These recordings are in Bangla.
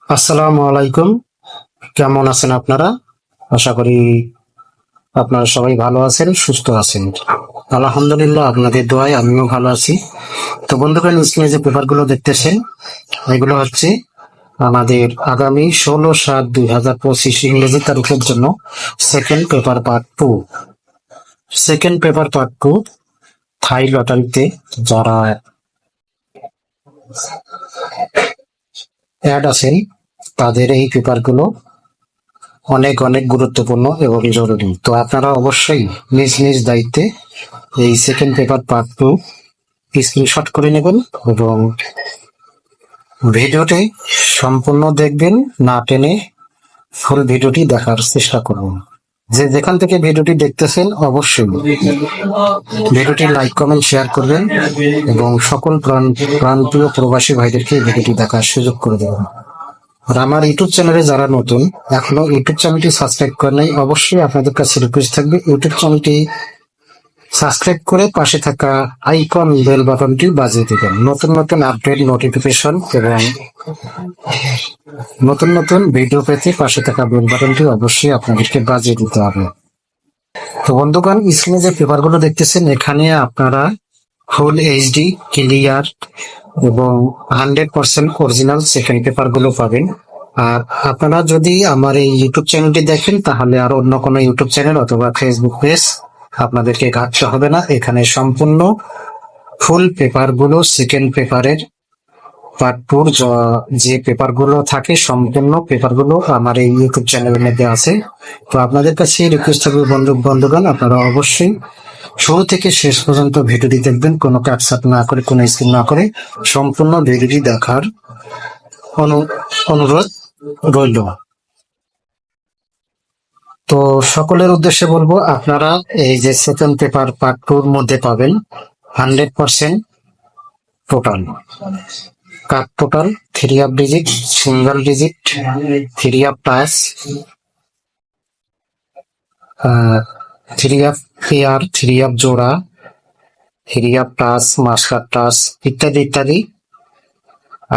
আসসালামু আলাইকুম। কেমন আছেন আপনারা? আশা করি আপনারা সবাই ভালো আছেন, সুস্থ আছেন। আলহামদুলিল্লাহ, আপনাদের দোয়ায় আমিও ভালো আছি। তো বন্ধুগণ, স্ক্রিনে যে পেপারগুলো দেখতেছেন, এগুলো হচ্ছে আমাদের আগামী 16/7/2025 ইংরেজি তারিখের জন্য second paper part two. Second paper part two Thai লটারিতে যারা অ্যাড আছেন তাদের এই পেপারগুলো অনেক অনেক গুরুত্বপূর্ণ এবং জরুরি। তো আপনারা অবশ্যই নিজ নিজ দায়িত্বে এই second paper part two screenshot করে নেবেন এবং ভিডিওটি সম্পূর্ণ দেখবেন, না টেনে ফুল ভিডিওটি দেখার চেষ্টা করুন। যে যেখান থেকে ভিডিওটি দেখতেছেন অবশ্যই ভিডিওটি লাইক কমেন্ট শেয়ার করবেন এবং সকল প্রান্তীয় প্রবাসী ভাইদেরকে ভিডিওটি দেখার সুযোগ করে দেবেন। আর আমার ইউটিউব চ্যানেলে যারা নতুন, এখনো ইউটিউব চ্যানেলটি সাবস্ক্রাইব করে নাই, অবশ্যই আপনাদের কাছে রিকোয়েস্ট থাকবে ইউটিউব চ্যানেলটি সাবস্ক্রাইব করে পাশে থাকা আইকন বেল বাটনটি বাজিয়ে দেবেন। নতুন নতুন আপডেট নোটিফিকেশন এবং নতুন নতুন ভিডিও পেতে পাশে থাকা বেল বাটনটি অবশ্যই আপনাদেরকে বাজিয়ে দিতে হবে। তো বন্ধুগণ, স্ক্রিনে যে পেপারগুলো দেখতেছেন, এখানে আপনারা ফুল এইচডি ক্লিয়ার এবং 100% অরিজিনাল সেকেন্ড পেপার গুলো পাবেন। আর আপনারা যদি আমার এই ইউটিউব চ্যানেলটি দেখেন, তাহলে আর অন্য কোনো ইউটিউব চ্যানেল অথবা ফেসবুক পেজ আপনাদেরকে ঘাটতে হবে না। এখানে সম্পূর্ণ ফুল পেপার গুলো সেকেন্ড পেপারের পার্ট টুর যে পেপার গুলো থাকে, সম্পূর্ণ পেপার গুলো আমার এই ইউটিউব চ্যানেলের মধ্যে আছে। তো আপনাদের কাছে রিকোয়েস্ট থাকবে বন্ধুগণ, আপনারা অবশ্যই শুরু থেকে শেষ পর্যন্ত ভিডিওটি দেখবেন, কোনো কাটছাট না করে, কোনো স্কিপ না করে সম্পূর্ণ ভিডিওটি দেখার অনুরোধ রইল। তো সকলের উদ্দেশ্যে বলবো, আপনারা এই যে সেকেন্ড পেপার পার্ট টুর মধ্যে পাবেন 100% total cut, total 3 digit, single digit, 3 touch, 3 pair, 3 জোড়া, 3 টাচ, মাস্টার টাচ ইত্যাদি ইত্যাদি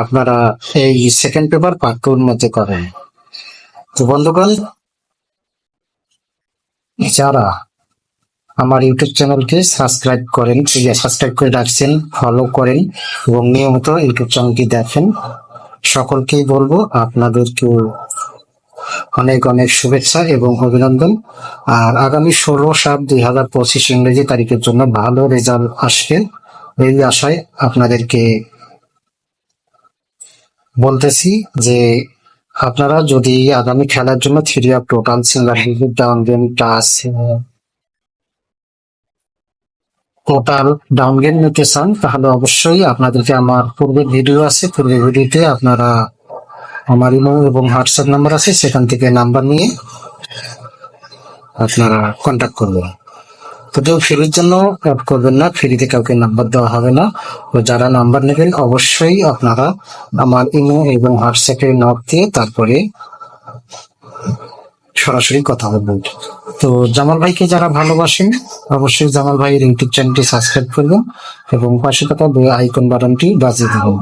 আপনারা এই সেকেন্ড পেপার পার্ট টুর মধ্যে পাবেন। তো বন্ধুগণ, যারা আমার ইউটিউব চ্যানেলকে সাবস্ক্রাইব করে রাখছেন, ফলো করেন এবং নিয়মিত ইউটিউব চ্যানেলটি দেখেন, সকলকেই বলবো আপনাদেরকে অনেক অনেক শুভেচ্ছা এবং অভিনন্দন। আর আগামী 16/7/2025 ইংরেজি তারিখের জন্য ভালো রেজাল্ট আসবে এই আশায় আপনাদেরকে বলতেছি যে আপনারা যদি আগামী খেলার জন্য 3 total, single digit, down game, touch, total down game নিতে চান, তাহলে অবশ্যই আপনাদেরকে আমার পূর্বের ভিডিও আছে, পূর্বের ভিডিওতে আপনারা আমার ইমো এবং হোয়াটসঅ্যাপ নাম্বার আছে, সেখান থেকে নাম্বার নিয়ে আপনারা কন্ট্যাক্ট করবেন। তো কেউ ফ্রির জন্য অ্যাড করবেন না, ফ্রিতে কাউকে নাম্বার দেওয়া হবে না। তো যারা নাম্বার নেবেন অবশ্যই আপনারা আমার ইমো এবং হোয়াটসঅ্যাপে নক দিয়ে তারপরে সরাসরি কথা বলবেন। তো জামাল ভাইকে যারা ভালোবাসেন, অবশ্যই জামাল ভাইয়ের ইউটিউব চ্যানেলটি সাবস্ক্রাইব করবেন এবং পাশে থাকা আইকন বাটনটি বাজিয়ে দেবেন।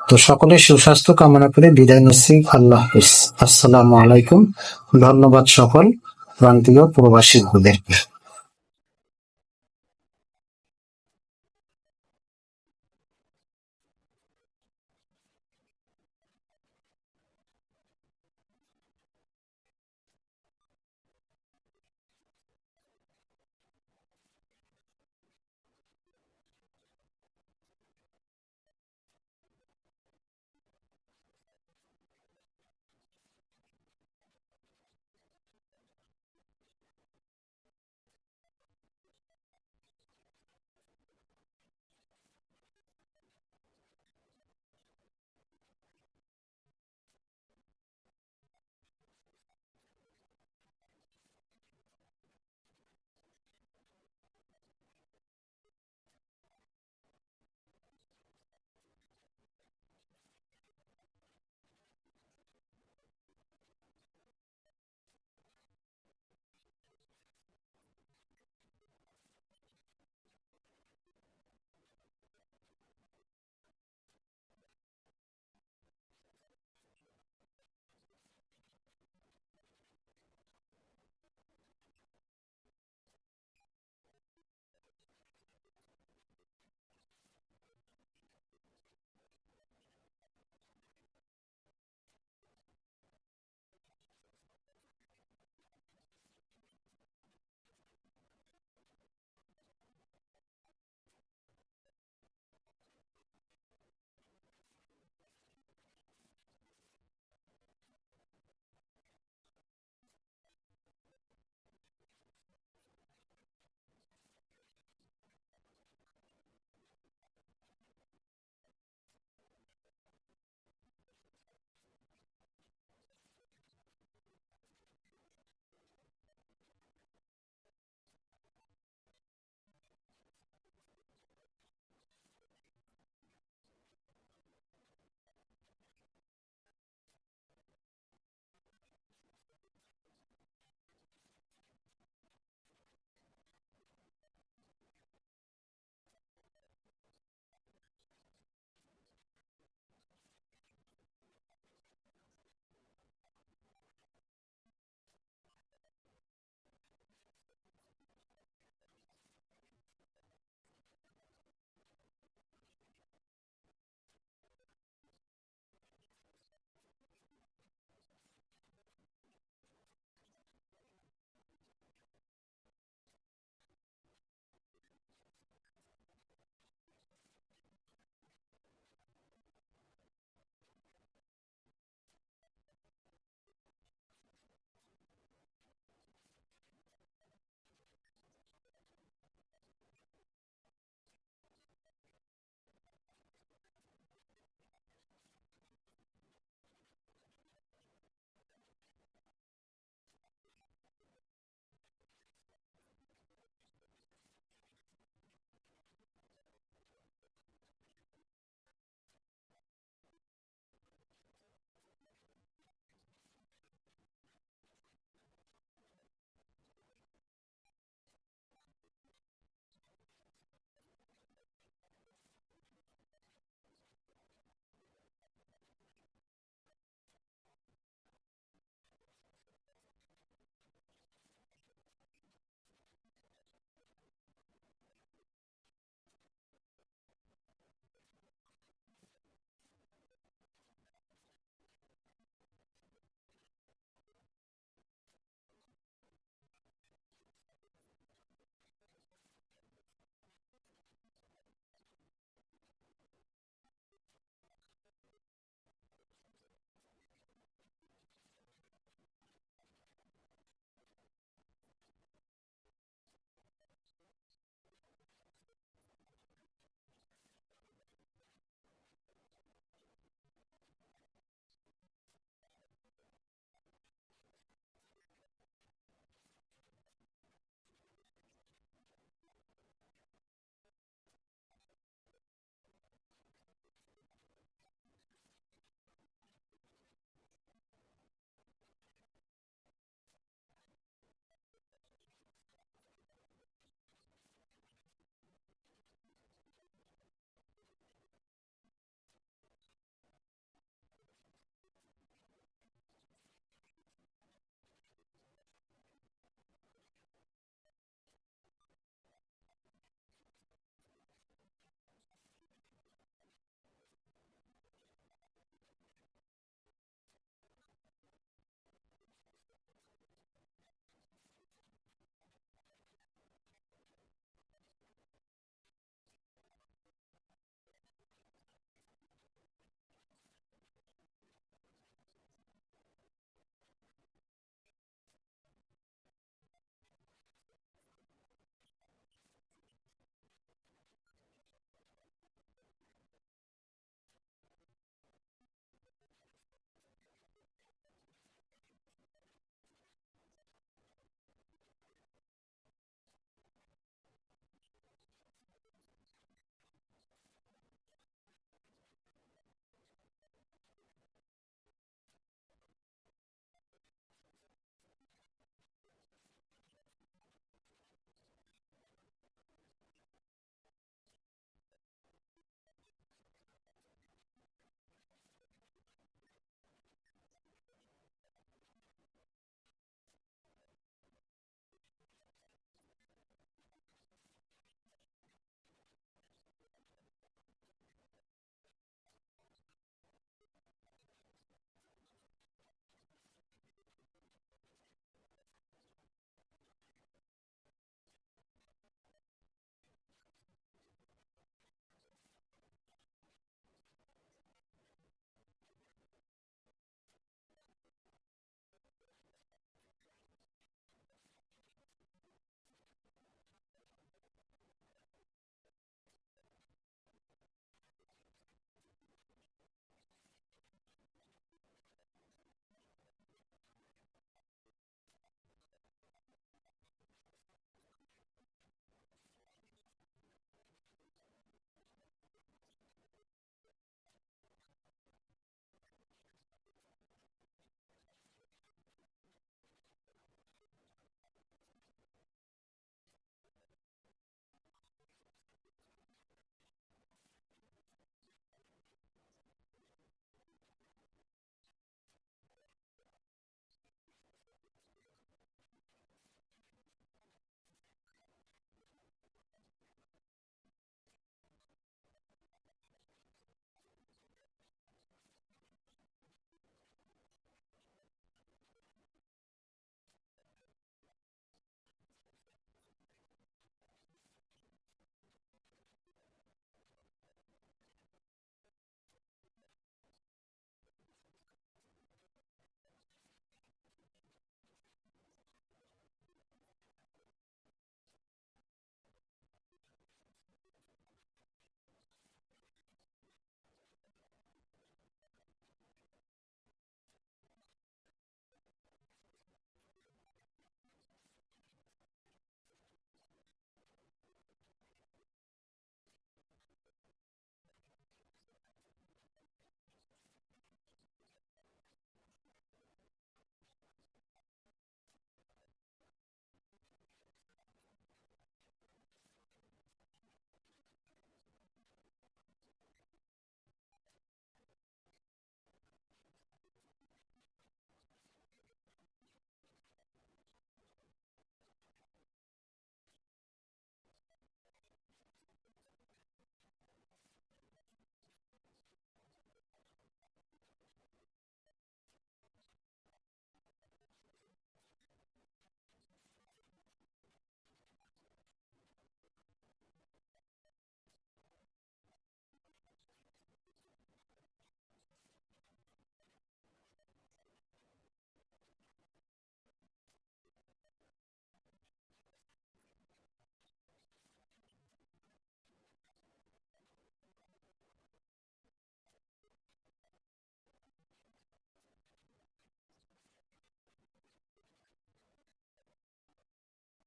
তো সকলের সুস্বাস্থ্য কামনা করে বিদায় নিচ্ছি। আল্লাহ হাফিজ। আসসালামু আলাইকুম। ধন্যবাদ সকল প্রান্তীয় প্রবাসী ভাইদেরকে।